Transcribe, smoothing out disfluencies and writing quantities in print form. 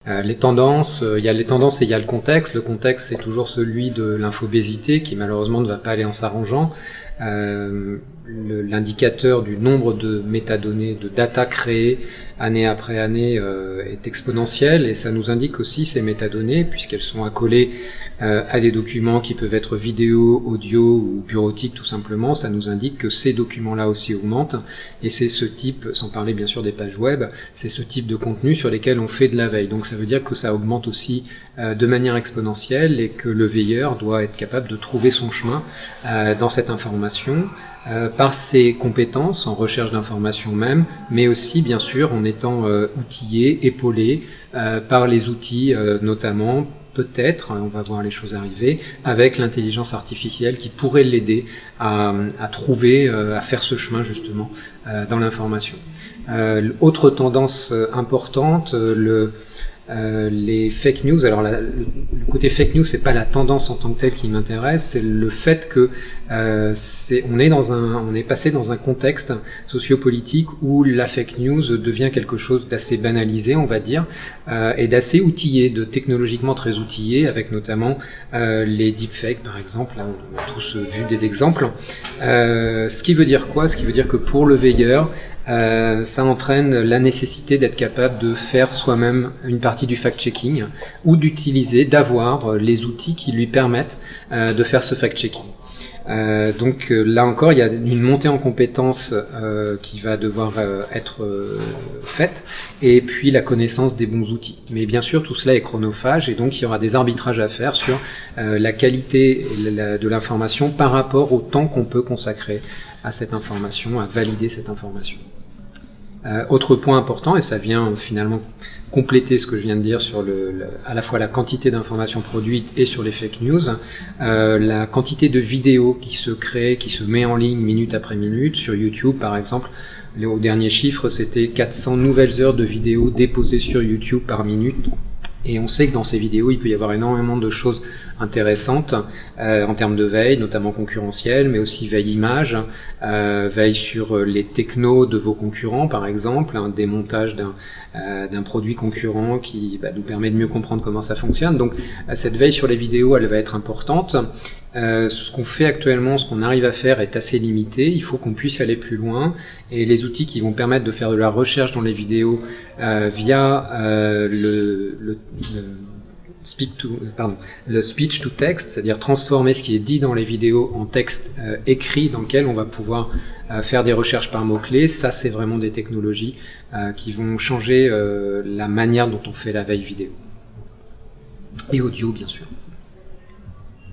Les tendances, il y a les tendances et il y a le contexte. Le contexte, c'est toujours celui de l'infobésité qui malheureusement ne va pas aller en s'arrangeant. L'indicateur du nombre de métadonnées, de data créées année après année est exponentiel, et ça nous indique aussi ces métadonnées, puisqu'elles sont accolées à des documents qui peuvent être vidéo, audio ou bureautiques tout simplement. Ça nous indique que ces documents-là aussi augmentent, et c'est ce type, sans parler bien sûr des pages web, c'est ce type de contenu sur lesquels on fait de la veille. Donc ça veut dire que ça augmente aussi de manière exponentielle, et que le veilleur doit être capable de trouver son chemin dans cette information, par ses compétences en recherche d'informations même, mais aussi bien sûr en étant outillé, épaulé par les outils notamment, peut-être, on va voir les choses arriver, avec l'intelligence artificielle qui pourrait l'aider à trouver, à faire ce chemin justement dans l'information. Autre tendance importante, les fake news. Alors le côté fake news, c'est pas la tendance en tant que telle qui m'intéresse, c'est le fait que on est passé dans un contexte sociopolitique où la fake news devient quelque chose d'assez banalisé, on va dire, et d'assez outillé, de technologiquement très outillé, avec notamment les deepfakes par exemple. Là, on a tous vu des exemples. Ce qui veut dire quoi? Ce qui veut dire que pour le veilleur, ça entraîne la nécessité d'être capable de faire soi-même une partie du fact-checking, ou d'avoir les outils qui lui permettent de faire ce fact-checking. Donc là encore, il y a une montée en compétences qui va devoir être faite, et puis la connaissance des bons outils. Mais bien sûr, tout cela est chronophage, et donc il y aura des arbitrages à faire sur la qualité de l'information par rapport au temps qu'on peut consacrer à cette information, à valider cette information. Autre point important, et ça vient finalement compléter ce que je viens de dire sur à la fois la quantité d'informations produites et sur les fake news, la quantité de vidéos qui se crée, qui se met en ligne minute après minute. Sur YouTube par exemple, au dernier chiffre, c'était 400 nouvelles heures de vidéos déposées sur YouTube par minute. Et on sait que dans ces vidéos, il peut y avoir énormément de choses intéressantes en termes de veille, notamment concurrentielle, mais aussi veille image, veille sur les technos de vos concurrents, par exemple, un démontage d'un produit concurrent qui nous permet de mieux comprendre comment ça fonctionne. Donc cette veille sur les vidéos, elle va être importante. Ce qu'on fait actuellement, ce qu'on arrive à faire est assez limité. Il faut qu'on puisse aller plus loin, et les outils qui vont permettre de faire de la recherche dans les vidéos via le speech to text, c'est-à-dire transformer ce qui est dit dans les vidéos en texte écrit dans lequel on va pouvoir faire des recherches par mots-clés. Ça, c'est vraiment des technologies qui vont changer la manière dont on fait la veille vidéo. Et audio, bien sûr.